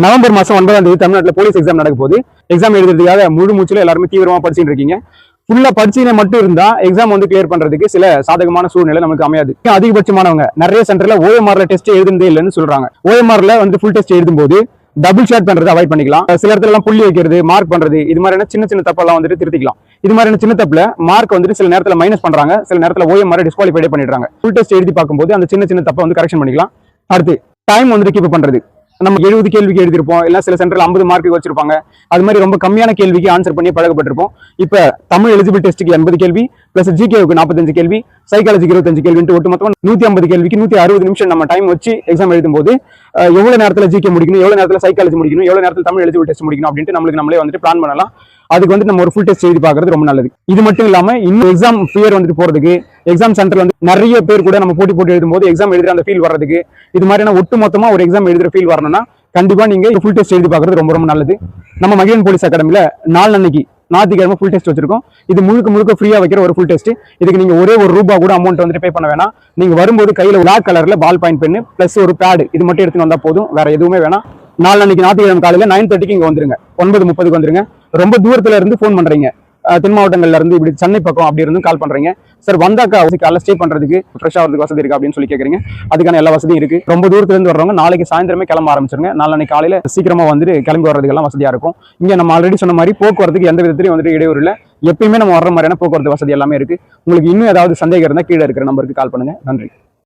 November மாசம் 9ஆம் தேதி தமிழ்நாட்டில் போலீஸ் எக்ஸாம் நடக்க போகுது. எக்ஸாம் எழுதுறதுக்காக முழு மூச்சுல எல்லாருமே தீவிரமா படிச்சுட்டு இருக்கீங்க. ஃபுல்லா படிச்சுனே மட்டும் இருந்தா எக்ஸாம் வந்து கிளியர் பண்றதுக்கு சில சாதகமான சூழ்நிலை நமக்கு அமையாது. அதிகபட்சமானவங்க நிறைய சென்டர்ல OMRல டெஸ்ட் எழுதுனதே இல்லைன்னு சொல்றாங்க. OMRல வந்து ஃபுல் டெஸ்ட் எழுதும்போது டபுள் ஷாட் பண்றது அவாய்ட் பண்ணிக்கலாம். சில இடத்துல எல்லாம் புள்ளி வைக்கிறது, மார்க் பண்றது, இது மாதிரியான சின்ன சின்ன தப்பெல்லாம் வந்துட்டு திருத்திக்கலாம். இது மாதிரியான சின்ன தப்புல மார்க் வந்துட்டு சில நேரத்துல மைனஸ் பண்றாங்க, சில நேரத்துல OMR டிஸ்குவாலிஃபை பண்ணிடுறாங்க. ஃபுல் டெஸ்ட் எழுதி பார்க்கும்போது அந்த சின்ன சின்ன தப்பை வந்து கரெக்ஷன் பண்ணிக்கலாம். அடுத்து டைம் வந்துட்டு கீப் பண்றது. நம்ம 70 கேள்விக்கு எழுதிருப்போம், இல்ல சில சென்டர்ல 50 மார்க்கு வச்சிருப்பாங்க. அது மாதிரி ரொம்ப கம்மியான கேள்விக்கு ஆன்சர் பண்ணி பழகப்பட்டிருப்போம். இப்ப தமிழ் எலிஜிபிள் டெஸ்ட்டுக்கு 80 கேள்வி பிளஸ் GKவுக்கு 45 கேள்வி, சைக்காலஜிக்கு 25 கேள்வின்ட்டு ஒட்டு மொத்தமா 150 கேள்விக்கு 160 நிமிஷம் நம்ம டைம் வச்சு எக்ஸாம் எழுதும் போது எவ்வளவு நேரத்துல GK முடிக்கணும், எவ்வளவு நேரத்துல சைக்காலஜி முடிக்கணும், எவ்வளவு நேரத்துல தமிழ் எலிஜிபிள் டெஸ்ட் முடிக்கணும் அப்படின்ட்டு நம்மளே வந்துட்டு பிளான் பண்ணலாம். அதுக்கு வந்து நம்ம ஒரு ஃபுல் டெஸ்ட் எழுதி பார்க்கறது ரொம்ப நல்லது. இது மட்டும் இல்லாம இன்னும் எக்ஸாம் ஃபியர் வந்துட்டு போறதுக்கு, எக்ஸாம் சென்டர்ல வந்து நிறைய பேர் கூட நம்ம போட்டி எழுதும் போது எக்ஸாம் எழுதுற அந்த ஃபீல் வர்றதுக்கு, இது மாதிரியான ஒட்டு மொத்தமா ஒரு எக்ஸாம் எழுதுற ஃபீல் வரணும்னா கண்டிப்பா நீங்க ஃபுல் டெஸ்ட் எழுதி பார்க்கறது ரொம்ப ரொம்ப நல்லது. நம்ம மகிழன் போலீஸ் அகாடமில நாளன்னைக்கு ஞாயிற்றுக்கிழமை ஃபுல் டெஸ்ட் வச்சிருக்கோம். இது முழுக்க ஃப்ரீயா வைக்கிற ஒரு ஃபுல் டெஸ்ட். இதுக்கு நீங்க ஒரே ₹1 கூட அமௌண்ட் வந்துட்டு பே பண்ண வேணாம். நீங்க வரும்போது கையில பிளாக் கலர்ல பால் பாயிண்ட் பென்னு பிளஸ் ஒரு பேட் இது மட்டும் எடுத்துட்டு வந்தா போதும், வேற எதுவுமே வேணாம். நாளன்னைக்கு ஞாயிற்றுக்கிழமை காலையில 9:30க்கு இங்க வந்துருங்க, 9:30க்கு வந்துருங்க. ரொம்ப தூரத்துல இருந்து போன் பண்றீங்க, தென் மாவட்டங்கள்ல இருந்து இப்படி சென்னை பக்கம் அப்படி இருந்து கால் பண்றீங்க, சார் வந்தாக்கா காலைல ஸ்டே பண்றதுக்கு ஃப்ரெஷ் ஆகிறதுக்கு வசதி இருக்கு அப்படின்னு சொல்லி கேட்குறீங்க. அதுக்கான எல்லா வசதியும் இருக்கு. ரொம்ப தூரத்துல இருந்து வர்றவங்க நாளைக்கு சாயந்தரமே கிளம்ப ஆரம்பிச்சிருங்க. நாளைக்கு காலையில சீக்கிரமா வந்துட்டு கிளம்பி வர்றதுக்கெல்லாம் வசதியா இருக்கும். இங்க நம்ம ஆல்ரெடி சொன்ன மாதிரி போக்குவரத்துக்கு எந்த விதத்திலையும் வந்துட்டு இடையூறு இல்லை. எப்பயுமே நம்ம வர்ற மாதிரியான போக்குவரத்து வசதி எல்லாமே இருக்கு. உங்களுக்கு இன்னும் ஏதாவது சந்தேகம் இருந்தால் கீழே இருக்கிற நம்பருக்கு கால் பண்ணுங்க. நன்றி.